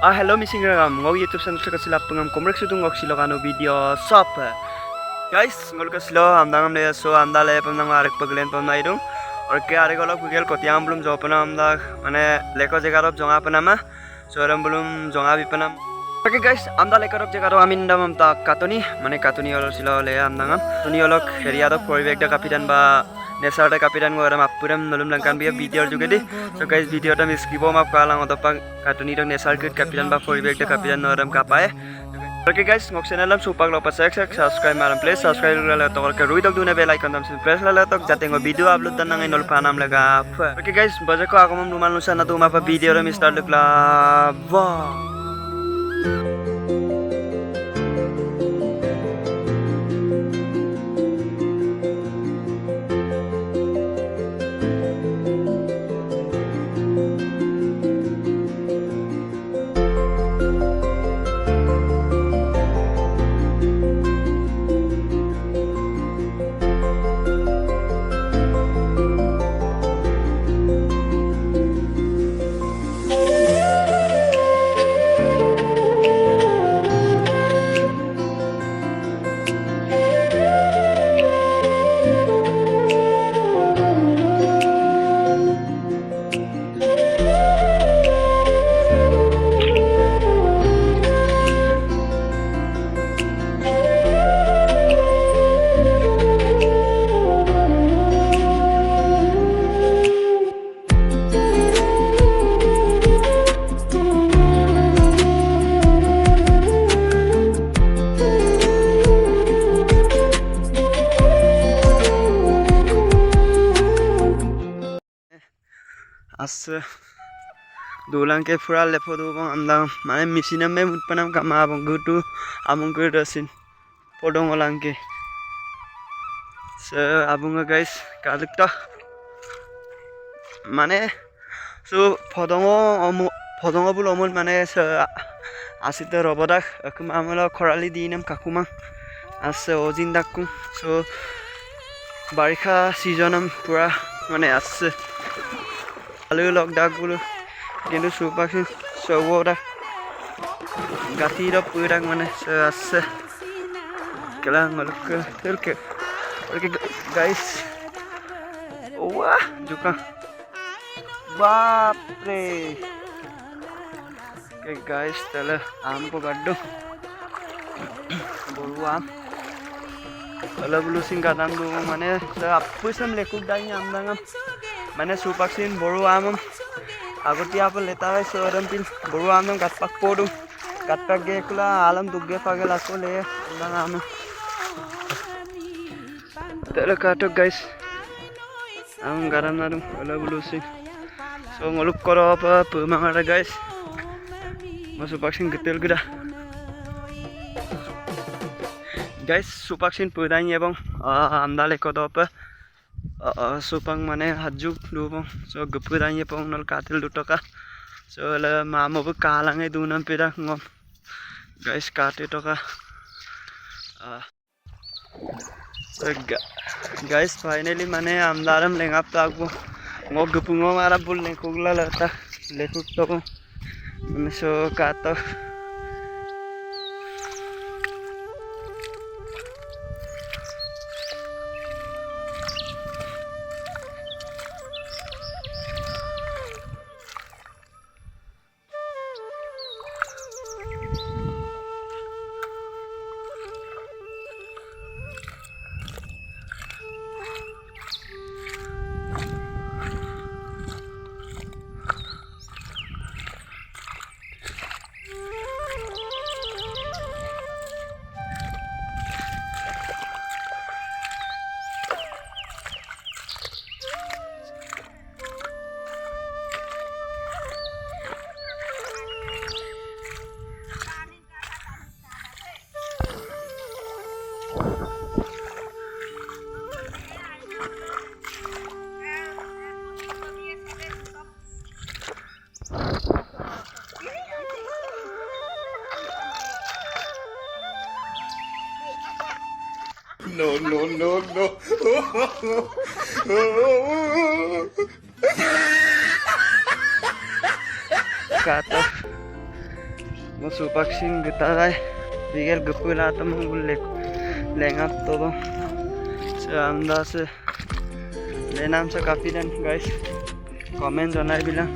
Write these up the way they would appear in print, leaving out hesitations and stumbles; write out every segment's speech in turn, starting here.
Hello missing ragam ngau YouTube channel ka sila pengam komrek sudung ngok silo kanu video shop guys ngol ka silo amdangam le so amdale pemnang arek paglen pemnai dung और के आरे गलक बिगेल कोतियाम बुलुम जोपना हमदा माने लेको जगारब जोंगा Panama सोरम बुलुम जोंगा बिपनाम okay guys आमदा लेकरब जगारो आमिन दाम ता कातनी माने कातनी ओलो सिलो ले आमदांगम तुनी ओलक हेरियादो परिवेक दा कापिटान बा नेसार दा कापिटान गोरम आपुरम नलुम लंकान बिया वीडियो जुगेदि सो गाइस वीडियो ता मिस्किबो माप कालांग दपा कातनी दा नेसार के कापिटान बा परिवेक दा कापिटान नरम कापाए okay guys ngok channel lam supak lo pasek subscribe malam please subscribe la to ka rui dok dune bell icon dam press la tok jate ngo video upload tan ngai nol panam laga oke guys baja ko akomam numal nusa na tuma pa video ram start la wow as dulang ke fural lepo do bang amdang mane misina me mutpanam kama bang gutu among gudasin podong olang ke so abunga guys kalukta mane so podongo bul omul mane so asite robodak akuma amala khorali dinam kakuma as ojin dakku so barikha seasonam pura mane as alu lok dagulu কিন্তু সুপাকি সবরা গাতিরা পুরাং মানে আছে Klang lock তেলকে okay guys ওয়া জুকা বাপরে কে guys তাহলে আম কো গাড্ডো বড় আম তাহলে blue Singh গাদাং দু মানে আপুসম লেকুক দাই আমদাঙ্গাম মানে সুপাকসিন বড় আম agoti apa leta so orang pin buru amam katpak podu katpak ge kula alam dugge pagel aku le nang am tele kato guys am garam narum ala bulusi so ngoluk koro apa pemangara guys masuk vaksin getel geda guys supaksin pudanya bang amdale kodo apa supang mane hajuk dubong so gepuranya pong nol katil dutoka so la mama bu kalangai dunam pira ngom guys kate toka so guys finally mane amdaram lengap tagu ngok gepungo mara bul lekugla lata lekuk to mane so kato No. Kata Musupaksin gitaray bigel gepula tamang bullek lengap todo se anda se lenam se kapidan guys comment janai bilang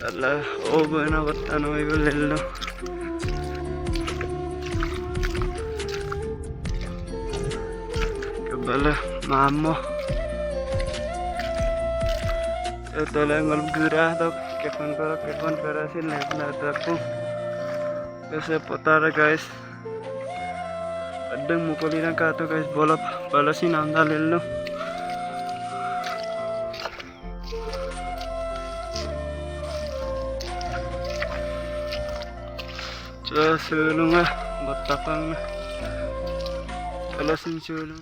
Allah oh bana batano ibulello kebala mamo itu lah ngol gerah tuh kefan kara sih lempar aku कैसे पता रहा guys अड्डंग मुकोलिना का तो guys बोला बालसी नाम डाल लो चलो सुलूंगा बतापंग बालसी सुलूं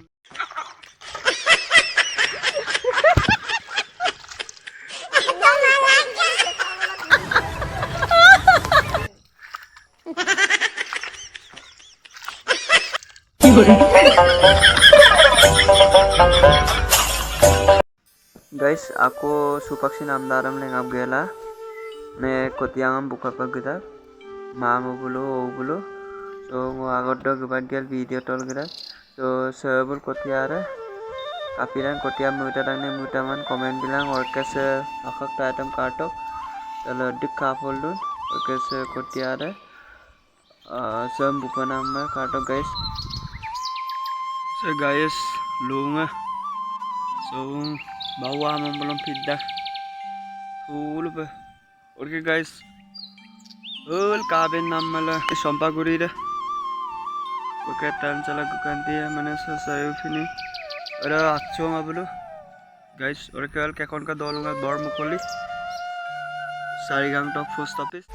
guys aku supaksin amdaram lengap gela me kotiangam buka pagida mamu bulu so ngo agoddo gebad gel video tol gida so sebul kotiara kapiran kotiam muta dangne mutaman comment bilang orkes akak tatam kartok talo dik kapol dun orkes kotiara sem buka nama kartok guys so guys lunga so bawa belum pindah dulu be oke guys kabin namanya Sompaguri deh oke time cala ganti ya mana saya sini ada action apa lu guys oke kekon ka dolunga bor mukoli Sarigang Talk post office